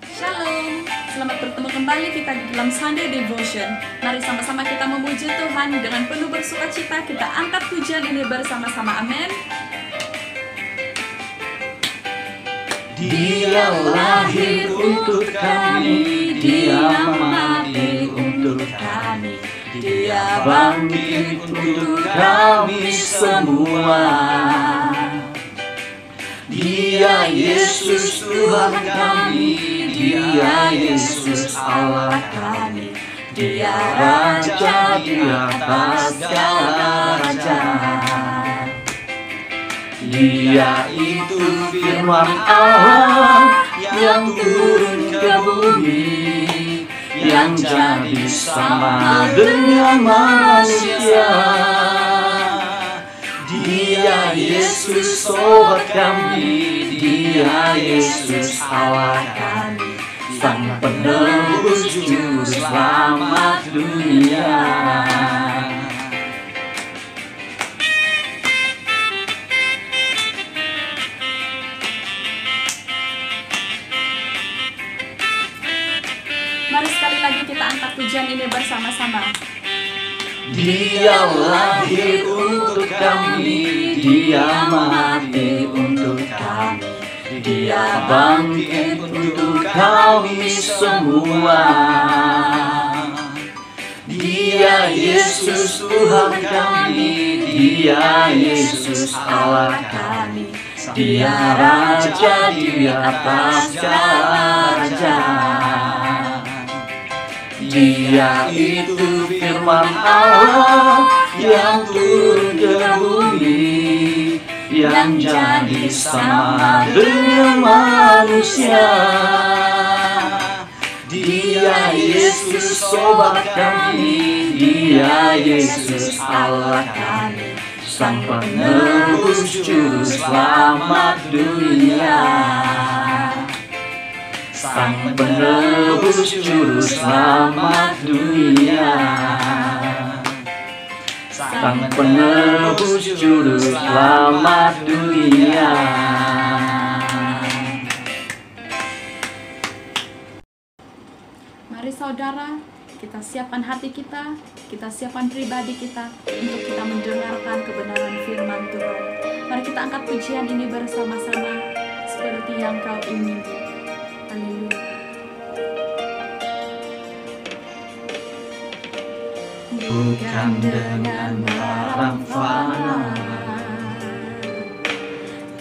Shalom, selamat bertemu kembali kita di dalam Sunday Devotion. Mari sama-sama kita memuji Tuhan dengan penuh bersukacita. Kita angkat pujian ini bersama-sama, amin. Dia lahir untuk kami, Dia mati untuk kami, Dia bangkit untuk kami semua. Dia Yesus Tuhan kami, Dia Yesus Allah kami, Dia Raja di atas segala raja. Dia itu firman Allah yang turun ke bumi, yang jadi sama dengan manusia. Dia Yesus sobat kami, Dia Yesus Allah kami, Sang penebus juru selamat dunia. Mari sekali lagi kita angkat pujian ini bersama-sama. Dia lahir untuk kami, Dia mati untuk kami, Dia bangkit untuk kami semua. Dia Yesus Tuhan kami, Dia Yesus Allah kami, Dia Raja di atas segala raja. Dia itu firman Allah yang turun ke bumi, yang jadi sama dengan manusia. Dia Yesus sobat kami, Dia Yesus Allah kami, Sang penebus juru selamat dunia. Sang penebus juru selamat dunia. Sang penebus juru selamat dunia. Mari saudara, kita siapkan hati kita siapkan pribadi kita untuk kita mendengarkan kebenaran firman Tuhan. Mari kita angkat pujian ini bersama-sama seperti yang kau ingini. Haleluya. Bukan dengan barang fana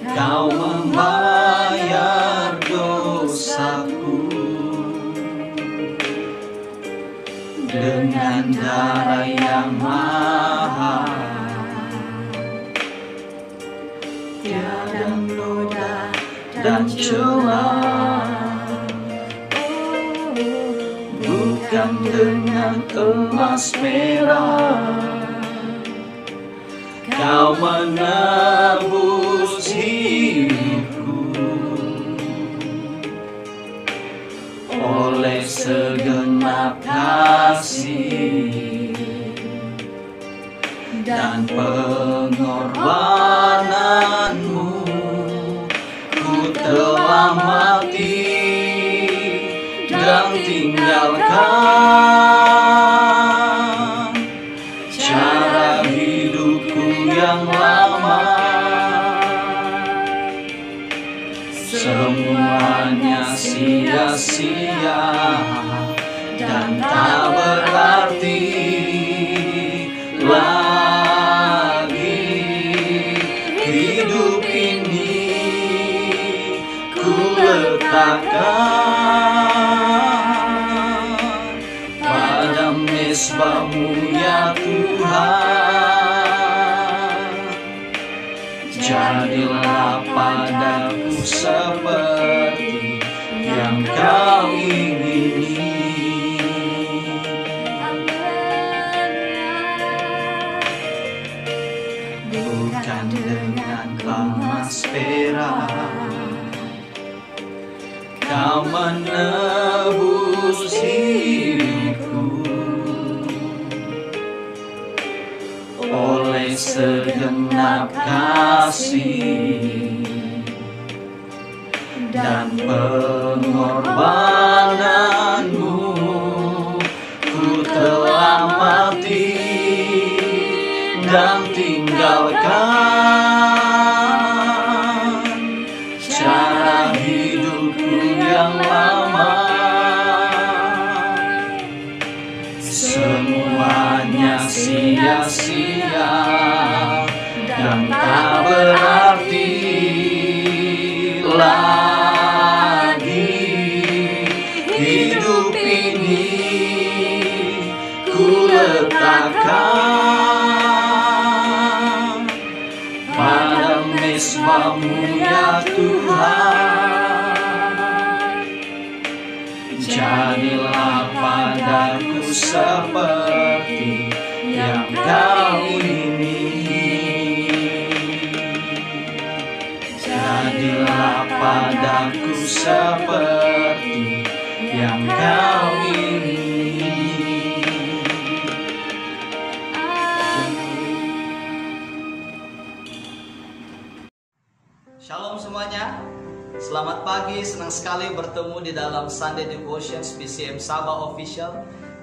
Kau membayar dosaku, dengan darah yang mahal, tiada noda dan celah. Bukan dengan emas perak Kau menebus hidupku, oleh segenap kasih dan pengorbananmu, ku telah mati dan tinggalkan cara hidupku yang lama. Semuanya sia-sia dan tak berarti lagi. Hidup ini ku letakkan pada mesbah-Mu ya Tuhan. Jadilah padaku seperti yang Kau ingini. Bukan dengan emas perak Kau menebus hidupku, oleh segenap kasih dan pengorbananmu, ku telah mati dan tinggalkan cara hidupku yang lama. Semuanya sia-sia dan tak berarti lagi. Hidup ini ku letakkan pada mezbah-Mu ya Tuhan. Jadilah padaku seperti yang Kau ingini. Jadilah padaku seperti yang Kau ingini. Shalom semuanya. Selamat pagi, senang sekali bertemu di dalam Sunday Devotions BCM Sabah Official.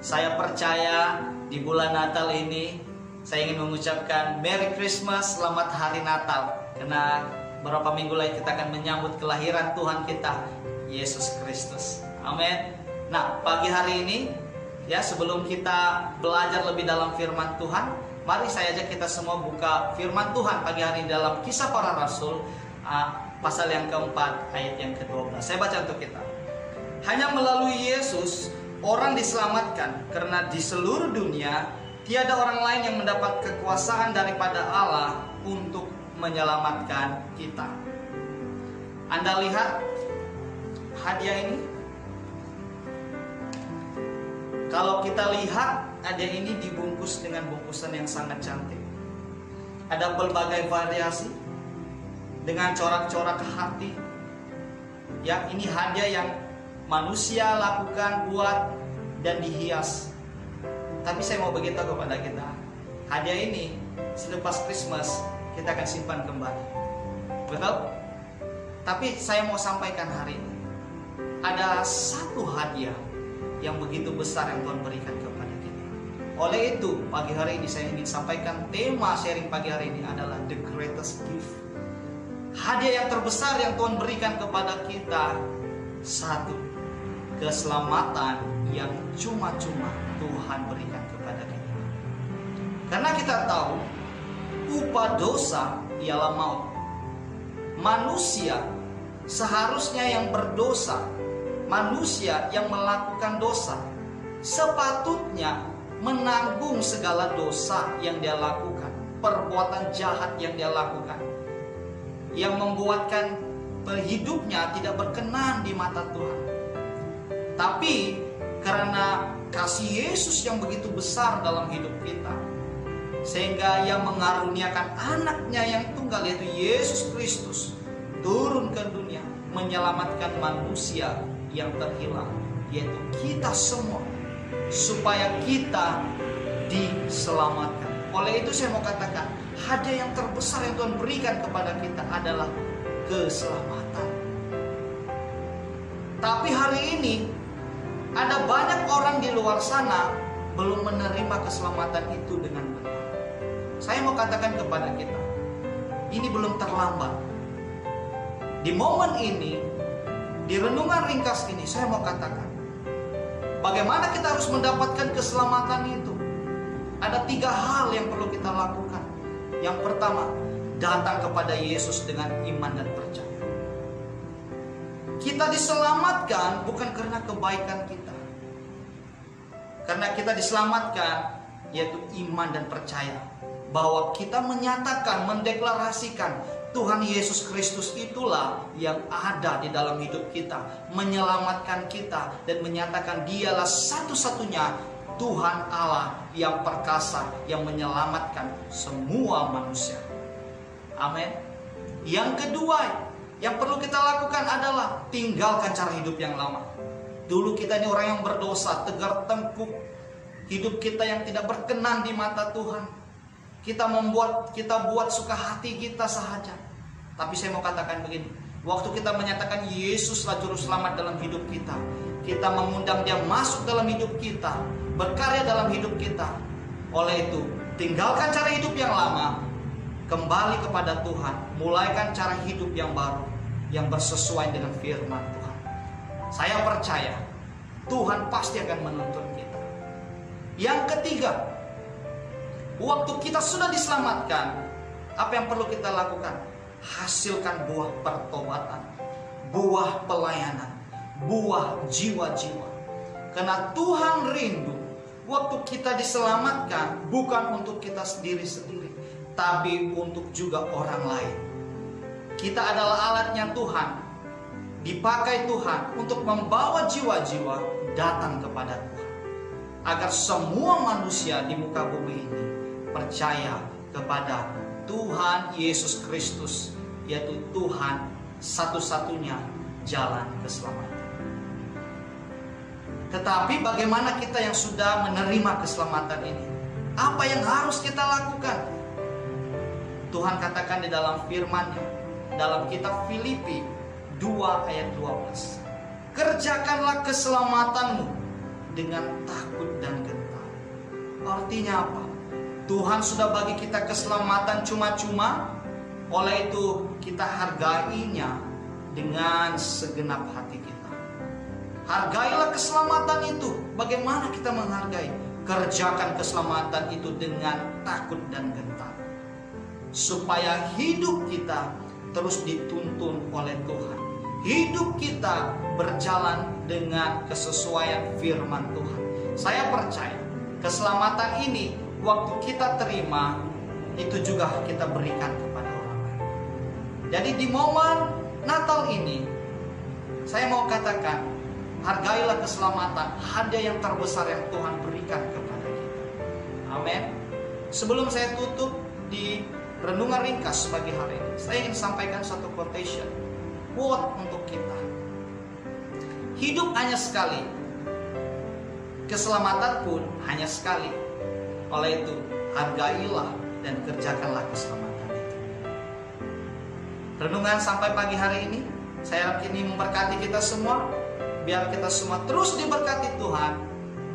Saya percaya di bulan Natal ini saya ingin mengucapkan Merry Christmas, Selamat Hari Natal. Karena beberapa minggu lagi kita akan menyambut kelahiran Tuhan kita, Yesus Kristus. Amin. Nah, pagi hari ini ya, sebelum kita belajar lebih dalam firman Tuhan, mari saya ajak kita semua buka firman Tuhan pagi hari ini dalam Kisah Para Rasul pasal yang keempat ayat yang ke-12. Saya baca untuk kita. Hanya melalui Yesus orang diselamatkan, karena di seluruh dunia tiada orang lain yang mendapat kekuasaan daripada Allah untuk menyelamatkan kita. Anda lihat hadiah ini? Kalau kita lihat, hadiah ini dibungkus dengan bungkusan yang sangat cantik. Ada berbagai variasi dengan corak-corak hati. Ya, ini hadiah yang manusia lakukan, buat dan dihias. Tapi saya mau beritahu kepada kita, hadiah ini selepas Christmas kita akan simpan kembali. Betul? Tapi saya mau sampaikan hari ini, ada satu hadiah yang begitu besar yang Tuhan berikan kepada kita. Oleh itu, pagi hari ini saya ingin sampaikan tema sharing pagi hari ini adalah The Greatest Gift. Hadiah yang terbesar yang Tuhan berikan kepada kita, satu, keselamatan yang cuma-cuma Tuhan berikan kepada kita. Karena kita tahu upah dosa ialah maut. Manusia seharusnya yang berdosa, manusia yang melakukan dosa, sepatutnya menanggung segala dosa yang dia lakukan, perbuatan jahat yang dia lakukan, yang membuatkan hidupnya tidak berkenan di mata Tuhan. Tapi karena kasih Yesus yang begitu besar dalam hidup kita, sehingga Ia mengaruniakan anaknya yang tunggal, yaitu Yesus Kristus, turun ke dunia menyelamatkan manusia yang terhilang, yaitu kita semua, supaya kita diselamatkan. Oleh itu saya mau katakan, hadiah yang terbesar yang Tuhan berikan kepada kita adalah keselamatan. Tapi hari ini ada banyak orang di luar sana belum menerima keselamatan itu dengan benar. Saya mau katakan kepada kita, ini belum terlambat. Di momen ini, di renungan ringkas ini, saya mau katakan, bagaimana kita harus mendapatkan keselamatan itu? Ada 3 hal yang perlu kita lakukan. Yang pertama, datang kepada Yesus dengan iman dan percaya. Kita diselamatkan bukan karena kebaikan kita. Karena kita diselamatkan, yaitu iman dan percaya. Bahwa kita menyatakan, mendeklarasikan, Tuhan Yesus Kristus itulah yang ada di dalam hidup kita, menyelamatkan kita, dan menyatakan Dialah satu-satunya Tuhan Allah yang perkasa, yang menyelamatkan semua manusia. Amin. Yang kedua yang perlu kita lakukan adalah tinggalkan cara hidup yang lama. Dulu kita ini orang yang berdosa, tegar tengkuk, hidup kita yang tidak berkenan di mata Tuhan. Kita buat suka hati kita saja. Tapi saya mau katakan begini, Waktu kita menyatakan Yesuslah juru selamat dalam hidup kita, kita mengundang Dia masuk dalam hidup kita, berkarya dalam hidup kita. Oleh itu, tinggalkan cara hidup yang lama, kembali kepada Tuhan, mulaikan cara hidup yang baru, yang bersesuaian dengan firman Tuhan. Saya percaya Tuhan pasti akan menuntun kita. Yang ketiga, waktu kita sudah diselamatkan, apa yang perlu kita lakukan? Hasilkan buah pertobatan, buah pelayanan, buah jiwa-jiwa. Karena Tuhan rindu waktu kita diselamatkan bukan untuk kita sendiri-sendiri, tapi untuk juga orang lain. Kita adalah alatnya Tuhan, dipakai Tuhan untuk membawa jiwa-jiwa datang kepada Tuhan, agar semua manusia di muka bumi ini percaya kepada Tuhan Yesus Kristus, yaitu Tuhan satu-satunya jalan keselamatan. Tetapi bagaimana kita yang sudah menerima keselamatan ini? Apa yang harus kita lakukan? Tuhan katakan di dalam firman-Nya, dalam kitab Filipi 2 ayat 12. Kerjakanlah keselamatanmu dengan takut dan gentar. Artinya apa? Tuhan sudah bagi kita keselamatan cuma-cuma. Oleh itu kita hargainya dengan segenap hati kita. Hargailah keselamatan itu. Bagaimana kita menghargai? Kerjakan keselamatan itu dengan takut dan gentar, supaya hidup kita terus dituntun oleh Tuhan. Hidup kita berjalan dengan kesesuaian firman Tuhan. Saya percaya keselamatan ini waktu kita terima, itu juga kita berikan kepada orang lain. Jadi di momen Natal ini, saya mau katakan, hargailah keselamatan, hadiah yang terbesar yang Tuhan berikan kepada kita. Amin. Sebelum saya tutup di renungan ringkas pagi hari ini, saya ingin sampaikan satu quotation, quote untuk kita. Hidup hanya sekali, keselamatan pun hanya sekali. Oleh itu, hargailah dan kerjakanlah keselamatan itu. Renungan sampai pagi hari ini, saya yakini memberkati kita semua. Biar kita semua terus diberkati Tuhan,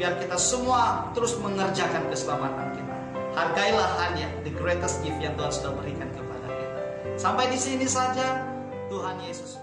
biar kita semua terus mengerjakan keselamatan kita. Hargailah hadiah, the greatest gift yang Tuhan sudah berikan kepada kita. Sampai di sini saja, Tuhan Yesus.